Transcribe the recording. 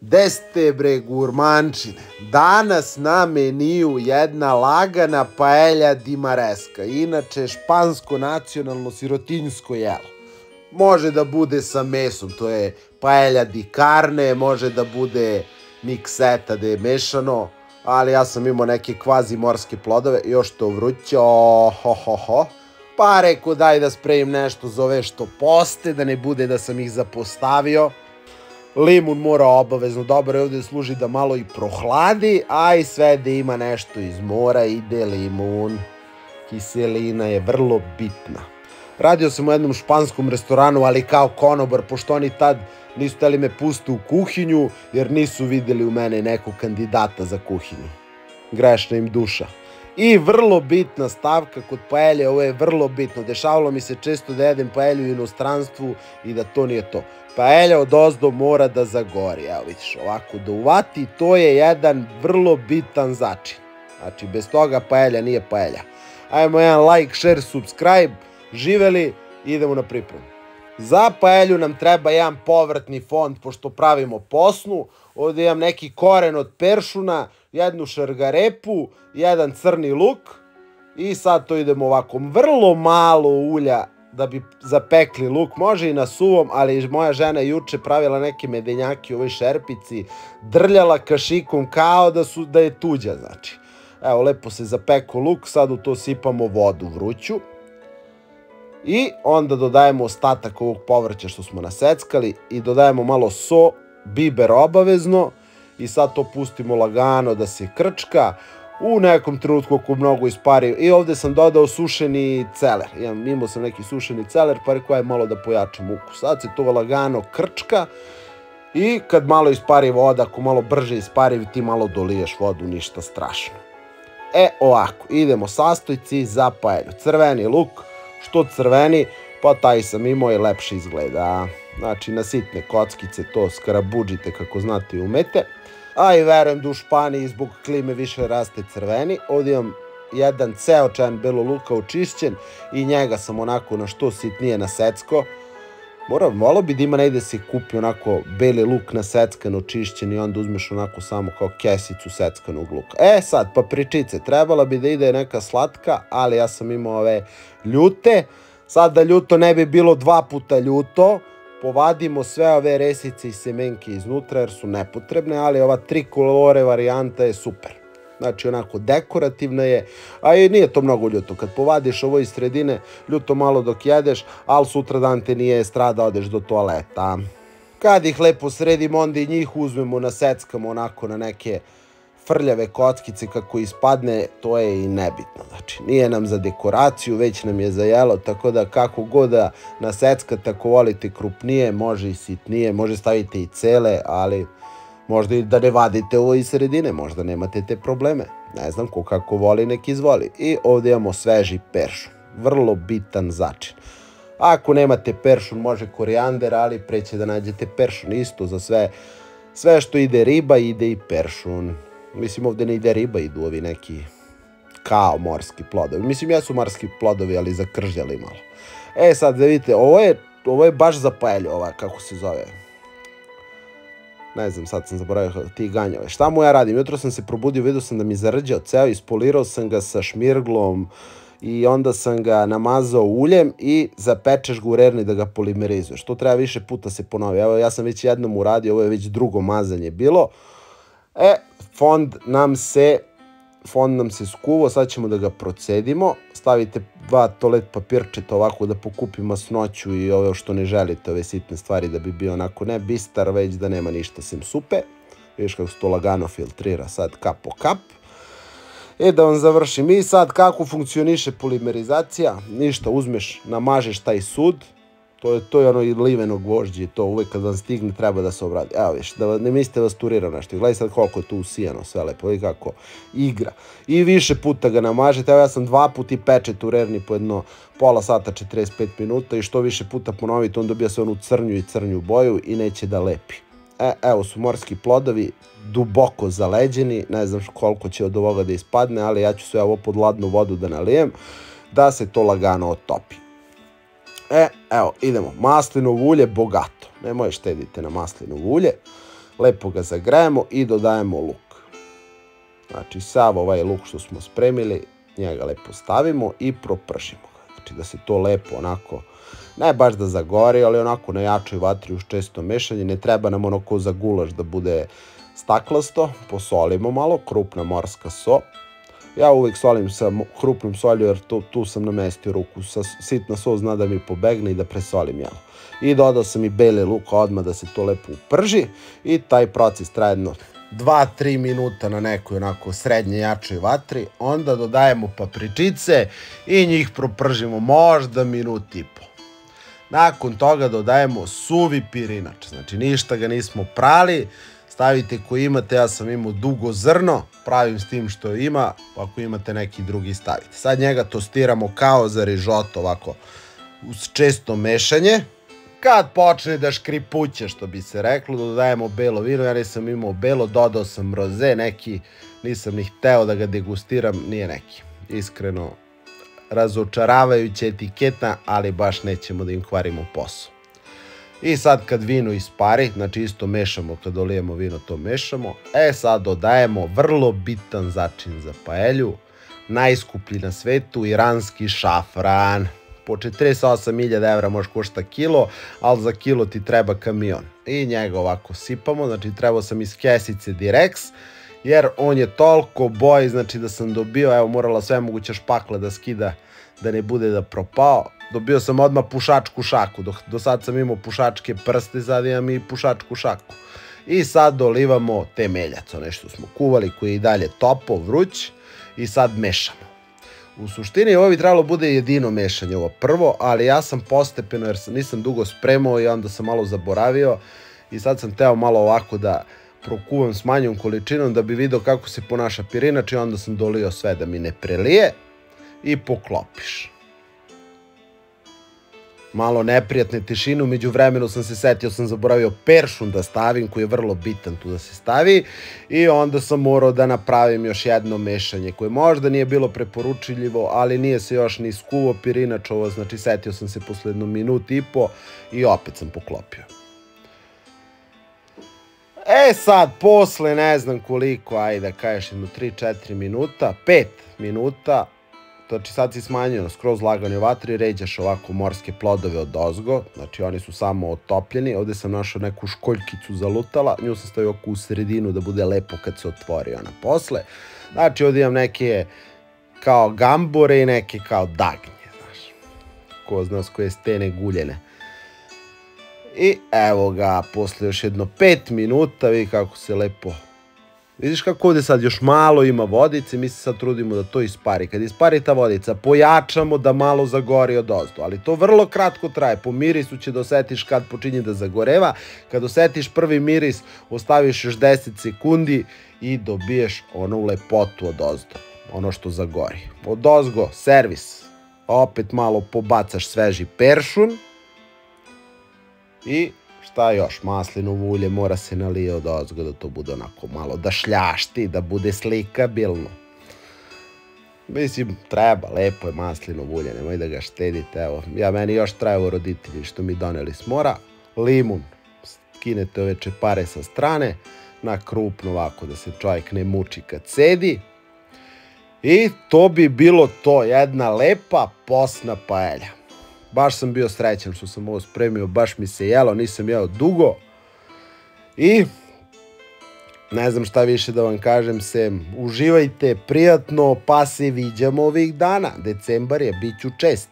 Deste bre gurmančine, danas na meniju jedna lagana paella di maresca, inače špansko nacionalno sirotinjsko jelo. Može da bude sa mesom, to je paella di carne, može da bude mikseta da je mešano, ali ja sam imao neke kvazi morske plodove, još to vruće, pa rekao daj da spremim nešto za ove što poste, da ne bude da sam ih zapostavio. Limun mora obavezno, dobro je ovdje služi da malo i prohladi, a i sve da ima nešto iz mora ide limun. Kiselina je vrlo bitna. Radio sam u jednom španskom restoranu, ali kao konobar, pošto oni tad nisu hteli me pustiti u kuhinju, jer nisu videli u mene nekog kandidata za kuhinju. Grešna im duša. I vrlo bitna stavka kod paelje, ovo je vrlo bitno. Dešavalo mi se često da jedem paelju u inostranstvu i da to nije to. Paelja odozdo mora da zagori. Evo vidiš, ovako da uvati, to je jedan vrlo bitan začin. Znači, bez toga paelja nije paelja. Ajmo jedan like, share, subscribe. Živeli, idemo na pripremu. Za paelju nam treba jedan povrtni fond, pošto pravimo posnu. Ovdje imam neki koren od peršuna, jednu šargarepu, jedan crni luk. I sad to idemo ovako. Vrlo malo ulja da bi zapekli luk. Može i na suvom, ali moja žena juče pravila neke medenjake u ovoj šerpici. Drljala kašikom kao da je tuđa, znači. Evo, lepo se zapeko luk. Sad u to sipamo vodu vruću. I onda dodajemo ostatak ovog povrća što smo naseckali i dodajemo malo so, biber obavezno i sad to pustimo lagano da se krčka. U nekom trenutku ako mnogo ispari i ovdje sam dodao sušeni celer. Imao sam neki sušeni celer pa rekao je malo da pojačam ukus. Sad se to lagano krčka i kad malo ispari voda, ako malo brže ispari ti malo doliješ vodu, ništa strašno. Ovako, idemo sastojci za paelju. Crveni luk. Što crveni, pa taj sam imao i lepše izgleda. Znači na sitne kockice to skarabudžite kako znate i umete. A i verujem da u Španiji zbog klime više raste crveni. Ovdje imam jedan ceo čajan belo luka očišćen i njega sam onako na što sitnije nasecko. Volio bi da ima negde se kupi onako beli luk naseckan, očišćen i onda uzmeš onako samo kao kesicu seckanog luka. Sad, papričice, trebala bi da ide neka slatka, ali ja sam imao ove ljute. Sad da ljuto ne bi bilo 2 puta ljuto, povadimo sve ove resice i semenke iznutra jer su nepotrebne, ali ova trikolore varijanta je super. Znači onako dekorativna je, a i nije to mnogo ljuto. Kad povadiš ovo iz sredine, ljuto malo dok jedeš, ali sutra dan te nije strada, odeš do toaleta. Kad ih lepo sredimo, onda i njih uzmemo, naseckamo onako na neke frljave kockice kako ispadne, to je i nebitno. Znači nije nam za dekoraciju, već nam je za jelo, tako da kako god da naseckate, ako volite krupnije, može i sitnije, može stavite i cele, ali možda i da ne vadite ovo iz sredine, možda nemate te probleme. Ne znam, ko kako voli, nek izvoli. I ovdje imamo sveži peršun. Vrlo bitan začin. Ako nemate peršun, može korijander, ali preće da nađete peršun. Isto za sve što ide riba, ide i peršun. Mislim, ovdje ne ide riba, idu ovi neki kao morski plodovi. Mislim, jesu morski plodovi, ali zakržljali malo. Sad, da vidite, ovo je baš za paelju, ova, kako se zove. Ne znam, sad sam zaboravio ti ganjave. Šta mu ja radim? Jutro sam se probudio, vidio sam da mi zarđao ceo, ispolirao sam ga sa šmirglom i onda sam ga namazao uljem i zapečeš ga u rerni da ga polimerizuješ. To treba više puta se ponovi. Evo, ja sam već jednom uradio, ovo je već drugo mazanje bilo. Fond nam se skuvao, sad ćemo da ga procedimo. Stavite 2 toalet papirčeta ovako da pokupi masnoću i ove što ne želite, ove sitne stvari da bi bio onako ne bistar, već da nema ništa sem supe. Vidiš kako se to lagano filtrira sad kap po kap. Da vam završim. I sad kako funkcioniše polimerizacija? Ništa, uzmeš, namažeš taj sud. To je ono i liveno gvožđe, to uvek kad vam stigne treba da se obradi. Evo viš, da ne mislite vas turira nešto. Gledaj sad koliko je tu usijano, sve lepo, i kako igra. I više puta ga namažete, evo ja sam 2 puta i pečete u rerni po jedno pola sata, 45 minuta i što više puta ponovite, on dobija se onu crnju i crnju boju i neće da lepi. Evo su morski plodovi, duboko zaleđeni, ne znam koliko će od ovoga da ispadne, ali ja ću sve ovo pod ladnu vodu da nalijem, da se to lagano otopi. Evo, idemo. Maslinovo ulje bogato. Nemoj štedite na maslinovo ulje. lepo ga zagrejemo i dodajemo luk. Znači, sav ovaj luk što smo spremili, njega lepo stavimo i propržimo ga. Znači, da se to lepo onako, ne baš da zagori, ali onako na jačoj vatri uz često mešanje. Ne treba nam ono ko za gulaš da bude staklasto. Posolimo malo, krupna morska so. Ja uvijek solim sa krupnom solju jer tu sam namestio ruku. Sitna so zna da mi pobegne i da presolim jelo. I dodao sam i beli luk odmah da se to lepo uprži. I taj proces traje jedno 2-3 minuta na nekoj onako srednje jačoj vatri. Onda dodajemo papričice i njih propržimo možda minut i po. Nakon toga dodajemo suvi pirinač. Znači ništa ga nismo prali. Stavite koji imate, ja sam imao dugo zrno, pravim s tim što ima, ako imate neki drugi stavite. Sad njega tostiramo kao za rižoto ovako uz često mešanje. Kad počne da škripuće, što bi se reklo, dodajemo belo vino. Ja nisam imao belo, dodao sam roze, neki nisam ni hteo da ga degustiram, nije neki. Iskreno, razočaravajuća etiketa, ali baš nećemo da im kvarimo posao. I sad kad vino ispari, znači isto mešamo, kad dolijemo vino to mešamo. Sad dodajemo vrlo bitan začin za paelju, najskuplji na svetu, iranski šafran. Po 48.000 evra može košta kilo, ali za kilo ti treba kamion. I njega ovako sipamo, znači trebao sam iz kesice Direx, jer on je toliko boj, znači da sam dobio, evo morala sve moguće špakle da skida, da ne bude da propao. Dobio sam odmah pušačku šaku, do sad sam imao pušačke prste, sad imam i pušačku šaku. I sad dolivamo temeljac, onaj što smo kuvali, koji je i dalje topo, vruć, i sad mešamo. U suštini ovo bi trebalo bude jedino mešanje, ovo prvo, ali ja sam postepeno, jer nisam dugo spremao i onda sam malo zaboravio i sad sam teo malo ovako da prokuvam s manjom količinom da bi vidio kako se ponaša pirinač i onda sam dolio sve da mi ne prelije i poklopiš. Malo neprijatne tišine, umeđu vremenu sam se setio, sam zaboravio peršun da stavim, koji je vrlo bitan tu da se stavi, i onda sam morao da napravim još jedno mešanje, koje možda nije bilo preporučljivo, ali nije se još ni skuvao pirinač, ovo znači setio sam se posle jedno minut i po i opet sam poklopio. Sad, posle ne znam koliko, ajde da kažeš jedno 3-4 minuta, 5 minuta, znači sad si smanjio skroz lagane vatri, ređaš ovako morske plodove od ozgo, znači oni su samo otopljeni. Ovdje sam našao neku školjkicu zalutala, nju sam stavio oko u sredinu da bude lepo kad se otvori ona posle. Znači ovdje imam neke kao gambore i neke kao dagnje, znaš, ko zna s koje stene guljene. I evo ga, posle još jedno 5 minuta, vidi kako se lepo... Vidiš kako ovdje sad još malo ima vodice, mi se sad trudimo da to ispari. Kad ispari ta vodica, pojačamo da malo zagori od ozdo, ali to vrlo kratko traje. Po mirisu će da osetiš kad počinje da zagoreva. Kad osetiš prvi miris, ostaviš još 10 sekundi i dobiješ onu lepotu od ozdo, ono što zagori. Od ozgo, servis, opet malo pobacaš sveži peršun i... Šta još? Maslinovo ulje mora se nalije od ozgo da to bude onako malo da šljašti, da bude slikabilno. Mislim, treba, lepo je maslinovo ulje, nemoj da ga štedite. Evo, meni još traju roditelji što mi doneli s mora. Limun, skinete ove čepare sa strane, na krupno ovako da se čovjek ne muči kad sedi. I to bi bilo to, jedna lepa posna paelja. Baš sam bio srećan što sam ovo spremio, baš mi se jelo, nisam jeo dugo. I ne znam šta više da vam kažem, uživajte prijatno, pa se viđamo ovih dana. Decembar je, bit ću čest.